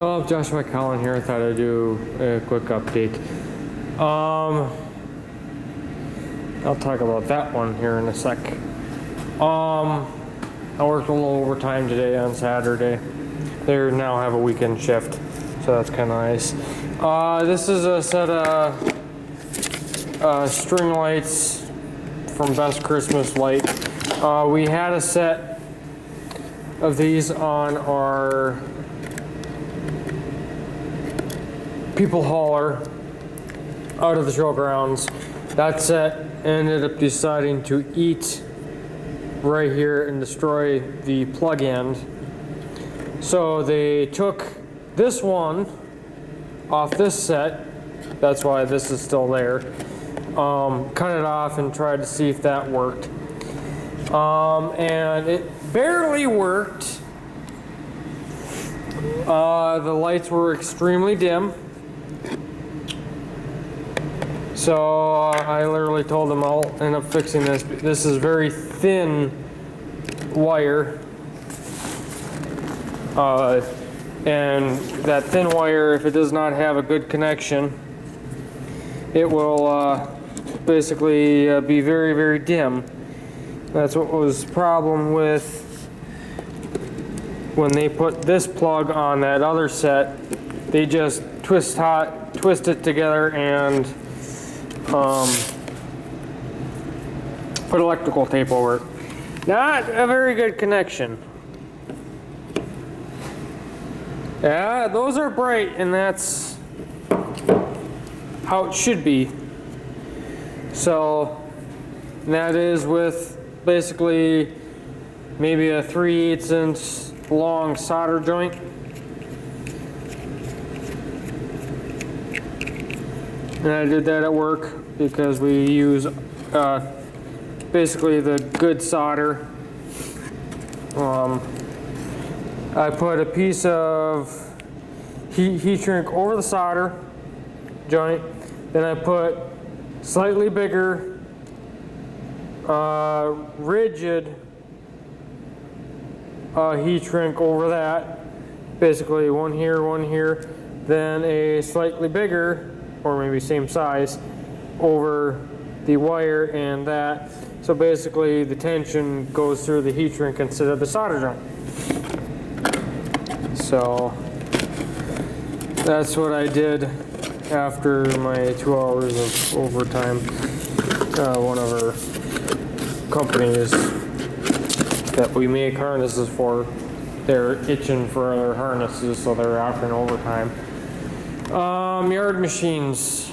Oh, Joshua Collin here. I thought I'd do a quick update. I'll talk about that one here in a sec. I worked a little overtime today on Saturday. They now have a weekend shift, so that's kind of nice. This is a set of string lights from Best Christmas Light. We had a set of these on our people hauler out of the showgrounds. That set ended up deciding to eat right here and destroy the plug end. So they took this one off this set. That's why this is still there. Cut it off and tried to see if that worked. And it barely worked. The lights were extremely dim. So I literally told them I'll end up fixing this. This is very thin wire. And that thin wire, if it does not have a good connection, it will basically be very, very dim. That's what was the problem with when they put this plug on that other set. They just twist it together and put electrical tape over it. Not a very good connection. Yeah, those are bright, and that's how it should be. So that is with basically maybe a 3/8 inch long solder joint. And I did that at work because we use basically the good solder. I put a piece of heat shrink over the solder joint. Then I put slightly bigger rigid heat shrink over that. Basically one here, then a slightly bigger, or maybe same size, over the wire and that. So basically the tension goes through the heat shrink instead of the solder joint. So that's what I did after my 2 hours of overtime. One of our companies that we make harnesses for, they're itching for their harnesses, so they're offering overtime. Yard machines.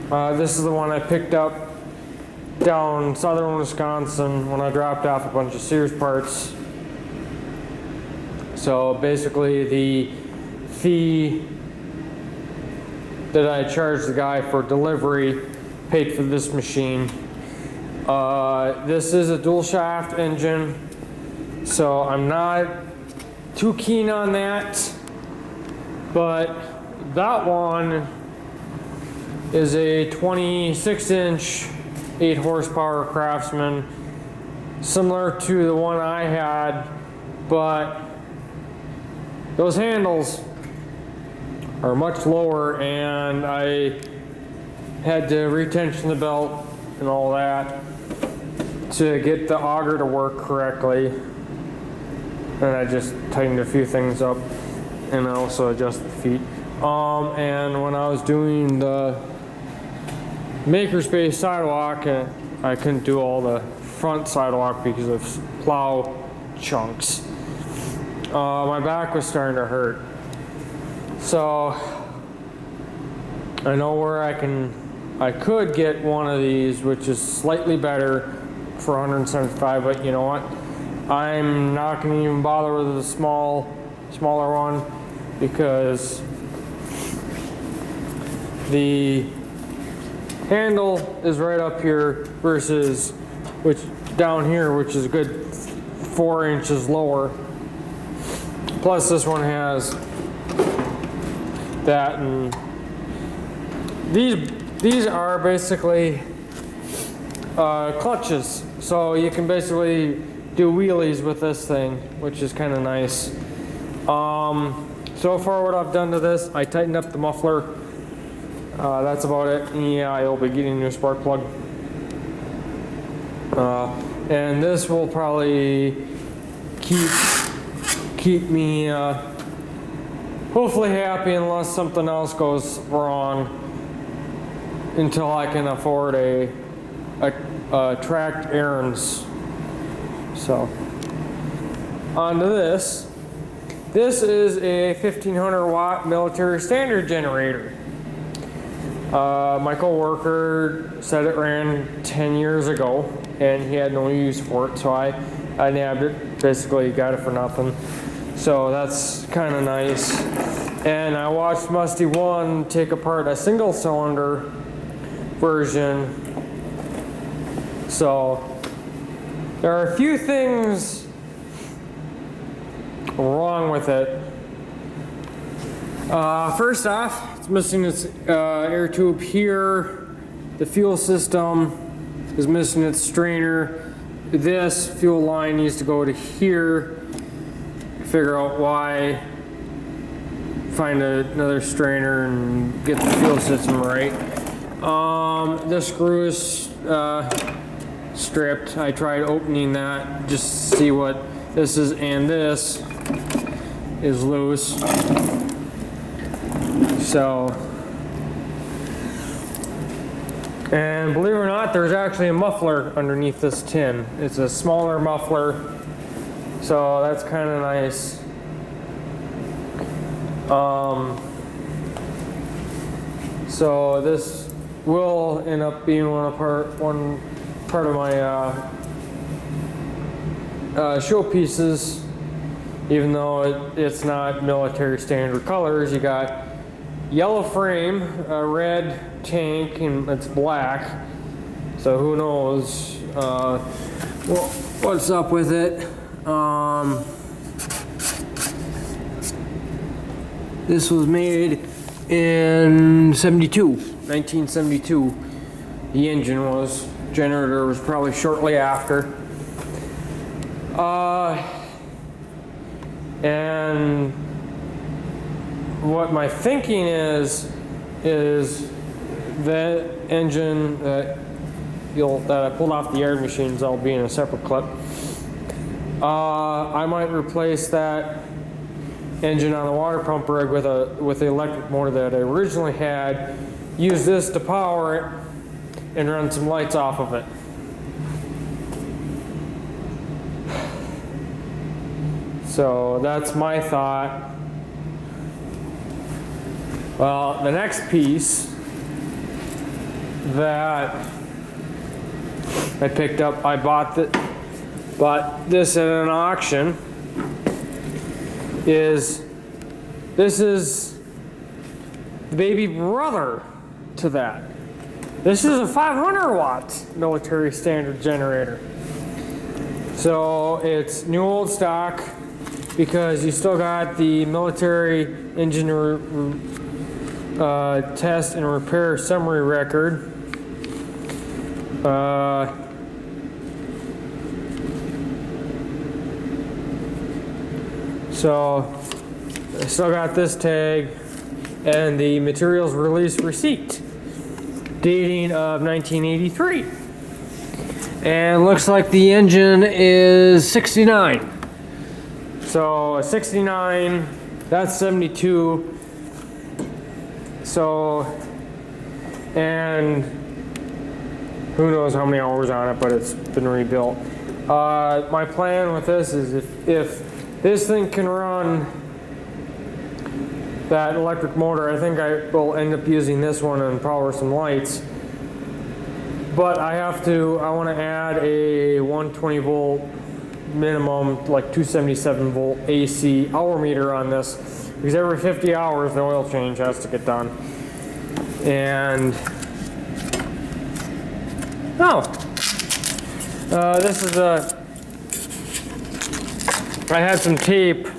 This is the one I picked up down southern Wisconsin when I dropped off a bunch of Sears parts. So basically the fee that I charged the guy for delivery paid for this machine. This is a dual shaft engine, so I'm not too keen on that. But that one is a 26-inch, 8 horsepower Craftsman, similar to the one I had, but those handles are much lower, and I had to retension the belt and all that to get the auger to work correctly. And I just tightened a few things up, and I also adjusted the feet. And when I was doing the makerspace sidewalk, I couldn't do all the front sidewalk because of plow chunks. My back was starting to hurt. So I know where I could get one of these, which is slightly better for 175, but you know what? I'm not going to even bother with the smaller one, because the handle is right up here versus down here, which is a good 4 inches lower. Plus this one has that, and these are basically clutches, so you can basically do wheelies with this thing, which is kind of nice. so far what I've done to this, I tightened up the muffler. That's about it. Yeah, I'll be getting a new spark plug. And this will probably keep me hopefully happy unless something else goes wrong until I can afford a tracked errands. So on to this. This is a 1500 watt military standard generator. My coworker said it ran 10 years ago and he had no use for it, so I nabbed it. Basically got it for nothing. So that's kind of nice. And I watched Musty One take apart a single cylinder version. So there are a few things wrong with it. First off, it's missing its air tube here. The fuel system is missing its strainer. This fuel line needs to go to here. Figure out why. Find another strainer and get the fuel system right. This screw is stripped. I tried opening that just to see what this is, and this is loose. So, and believe it or not, there's actually a muffler underneath this tin. It's a smaller muffler, so that's kind of nice. So this will end up being one part of my showpieces, even though it's not military standard colors. You got yellow frame, a red tank, and it's black. So who knows what's up with it. This was made in 1972. The engine was. Generator was probably shortly after. And what my thinking is that engine that I pulled off the yard machines, I'll be in a separate clip. I might replace that engine on the water pump rig with the electric motor that I originally had, use this to power it, and run some lights off of it. So that's my thought. Well, the next piece that I picked up, I bought this at an auction. This is the baby brother to that. This is a 500 watt military standard generator. So it's new old stock because you still got the military engine test and repair summary record. So I still got this tag and the materials release receipt dating of 1983. And looks like the engine is 69. So a 69, that's 72. So, and who knows how many hours on it, but it's been rebuilt. My plan with this is if this thing can run that electric motor, I think I will end up using this one and power some lights. But I want to add a 120 volt minimum, like 277 volt AC hour meter on this, because every 50 hours the oil change has to get done. And this is I had some tape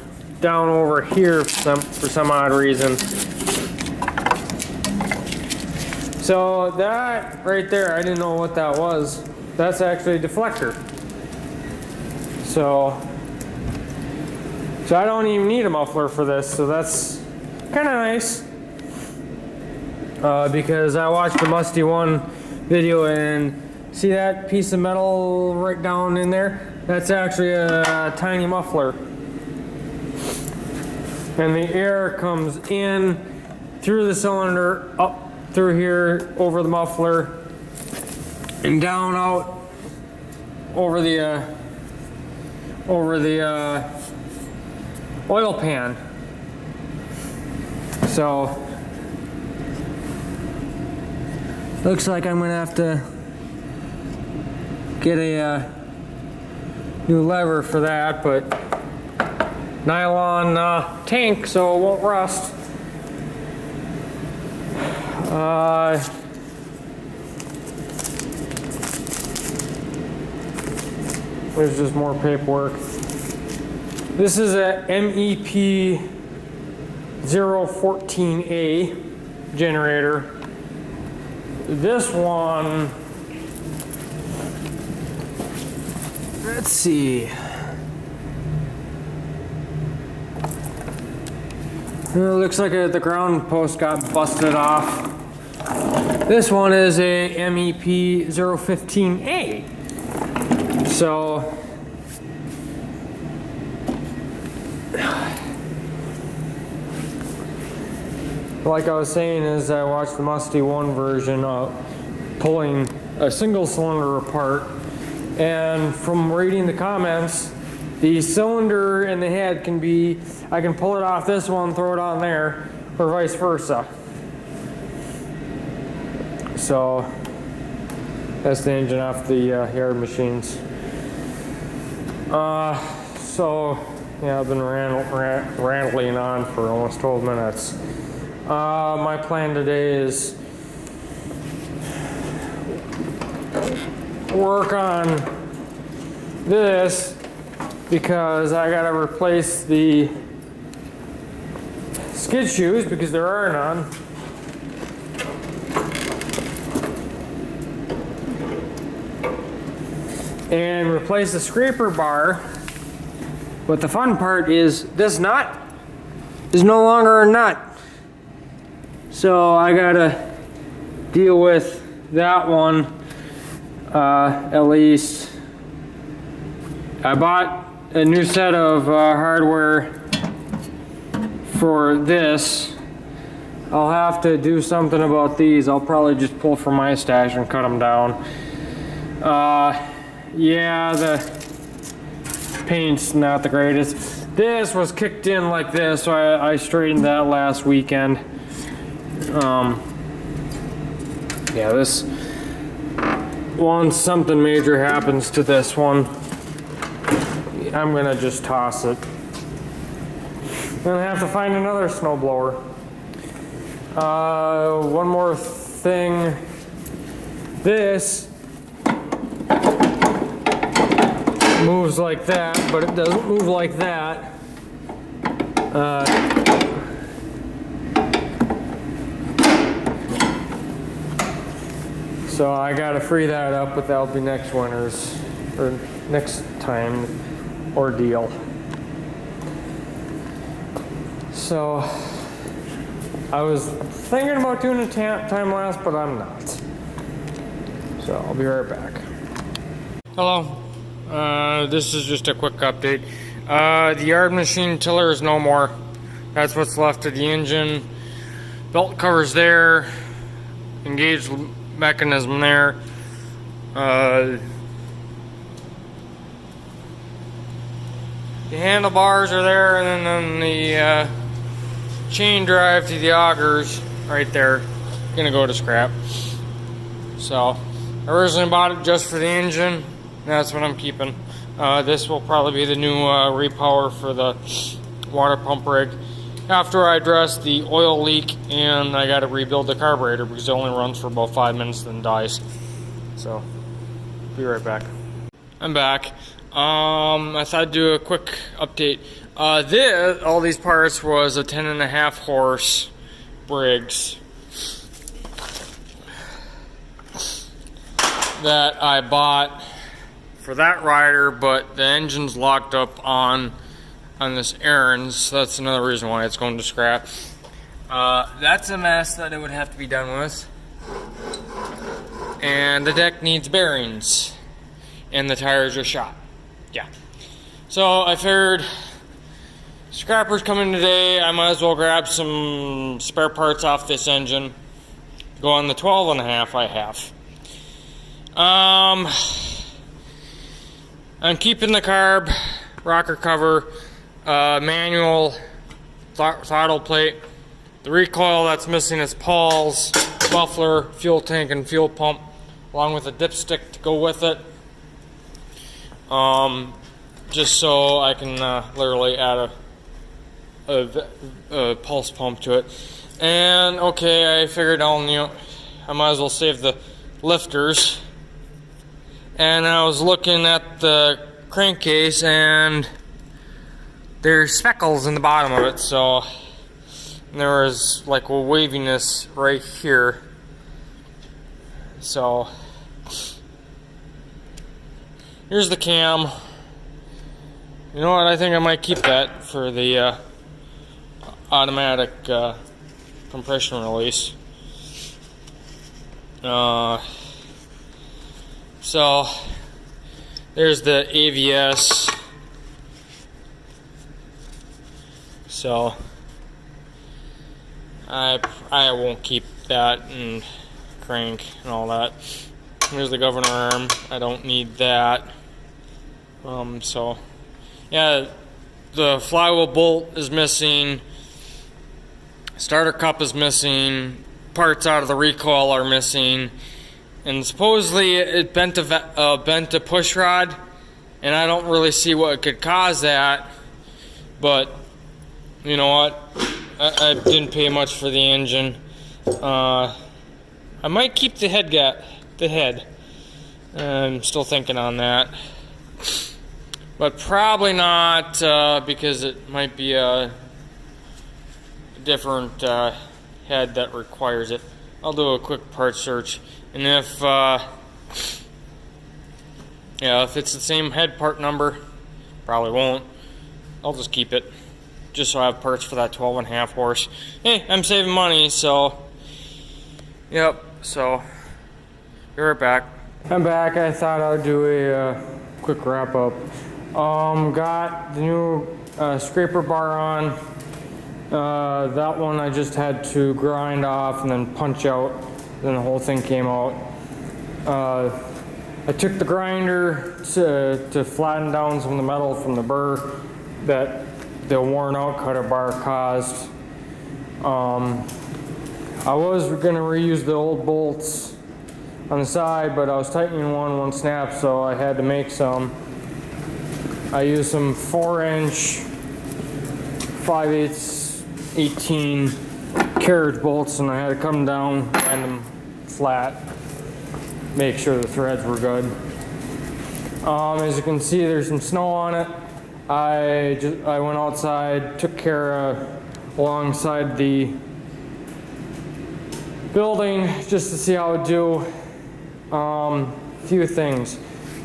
down over here for some odd reason. So that right there, I didn't know what that was. That's actually a deflector. So So I don't even need a muffler for this, so that's kind of nice. Because I watched the Musty One video and see that piece of metal right down in there? That's actually a tiny muffler. And the air comes in through the cylinder, up through here, over the muffler, and down out over the oil pan. So looks like I'm gonna have to get a new lever for that, but nylon tank so it won't rust. There's just more paperwork. This is a MEP 014A generator. This one, let's see. It looks like the ground post got busted off. This one is a MEP 015A. So, like I was saying, is I watched the Musty One version of pulling a single cylinder apart, and from reading the comments, the cylinder and the head can be, I can pull it off this one, throw it on there, or vice versa. So that's the engine off the yard machines. So yeah, I've been rambling on for almost 12 minutes. My plan today is work on this because I gotta replace the skid shoes because there are none. And replace the scraper bar. But the fun part is this nut is no longer a nut. So I gotta deal with that one at least. I bought a new set of hardware for this. I'll have to do something about these. I'll probably just pull from my stash and cut them down. Yeah, the paint's not the greatest. This was kicked in like this, so I straightened that last weekend. Yeah, this, once something major happens to this one, I'm gonna just toss it. I'm gonna have to find another snowblower. One more thing. This moves like that, but it doesn't move like that. So I gotta free that up, but that'll be next winter's, or next time ordeal. So I was thinking about doing a time lapse, but I'm not. So I'll be right back. Hello. This is just a quick update. The yard machine tiller is no more. That's what's left of the engine. Belt cover's there. Engaged mechanism there. The handlebars are there, and then the chain drive to the augers right there. Gonna go to scrap. So I originally bought it just for the engine. That's what I'm keeping. This will probably be the new repower for the water pump rig. After I address the oil leak and I gotta rebuild the carburetor because it only runs for about 5 minutes then dies. So, be right back. I'm back. I thought I'd do a quick update. All these parts was a 10.5 horse Briggs that I bought for that rider, but the engine's locked up on on this errand, so that's another reason why it's going to scrap. That's a mess that it would have to be done with. And the deck needs bearings. And the tires are shot. Yeah. So I figured scrappers coming today, I might as well grab some spare parts off this engine. Go on the 12.5 I have. I'm keeping the carb, rocker cover, manual throttle plate. The recoil that's missing is Paul's muffler, fuel tank, and fuel pump, along with a dipstick to go with it. Just so I can literally add a pulse pump to it. And okay, I figured I might as well save the lifters. And I was looking at the crankcase, and there's speckles in the bottom of it, so there was like a waviness right here. So here's the cam. You know what? I think I might keep that for the automatic compression release. So there's the AVS. So I won't keep that and crank and all that. Here's the governor arm. I don't need that. So yeah, the flywheel bolt is missing. Starter cup is missing. Parts out of the recoil are missing. And supposedly it bent a push rod, and I don't really see what could cause that. But you know what? I didn't pay much for the engine. I might keep the head. I'm still thinking on that, but probably not because it might be a different head that requires it. I'll do a quick part search, and if it's the same head part number, probably won't. I'll just keep it, just so I have parts for that 12.5 horse. Hey, I'm saving money, so yep. So you're right back. I'm back. I thought I'd do a quick wrap up. Got the new scraper bar on. That one I just had to grind off and then punch out, then the whole thing came out. I took the grinder to flatten down some of the metal from the burr that the worn out cutter bar caused. I was gonna reuse the old bolts on the side, but I was tightening one snap, so I had to make some. I used some 4-inch 5/8 18 carriage bolts, and I had to come down, land them flat, make sure the threads were good. As you can see, there's some snow on it. I went outside, took care of alongside the building just to see how it would do. Few things.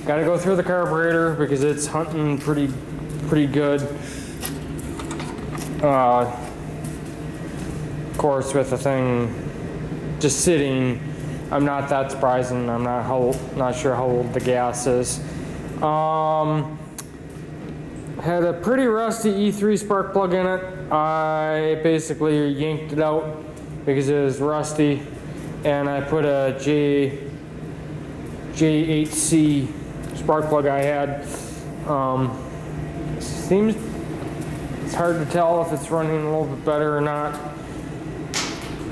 Got to go through the carburetor because it's hunting pretty good. Of course, with the thing just sitting, I'm not that surprised, and I'm not sure how old the gas is. Had a pretty rusty E3 spark plug in it. I basically yanked it out because it was rusty, and I put a J8C spark plug I had. Seems it's hard to tell if it's running a little bit better or not.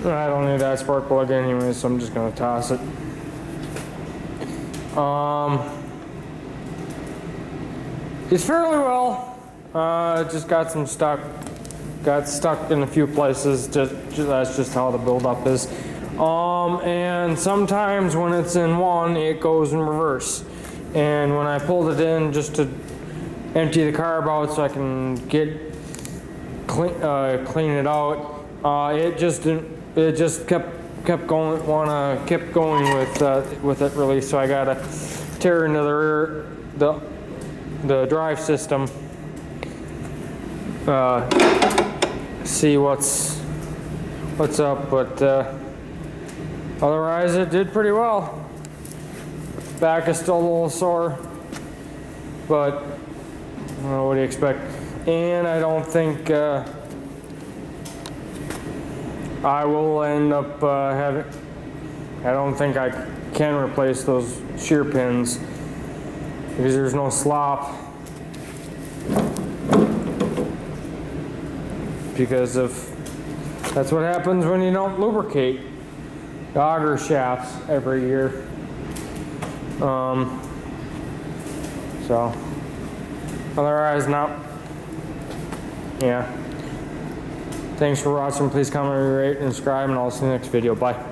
I don't need that spark plug anyway, so I'm just gonna toss it. It's fairly well. Just got stuck in a few places. That's just how the buildup is. And sometimes when it's in one, it goes in reverse. And when I pulled it in just to empty the carb out so I can clean it out, it just kept going with it really. So I gotta tear into the drive system see what's up, but otherwise it did pretty well. Back is still a little sore, but what do you expect? And I don't think I will end up I don't think I can replace those shear pins because there's no slop, because that's what happens when you don't lubricate the auger shafts every year. So otherwise, not. Yeah. Thanks for watching. Please comment, rate, and subscribe, and I'll see you in the next video. Bye.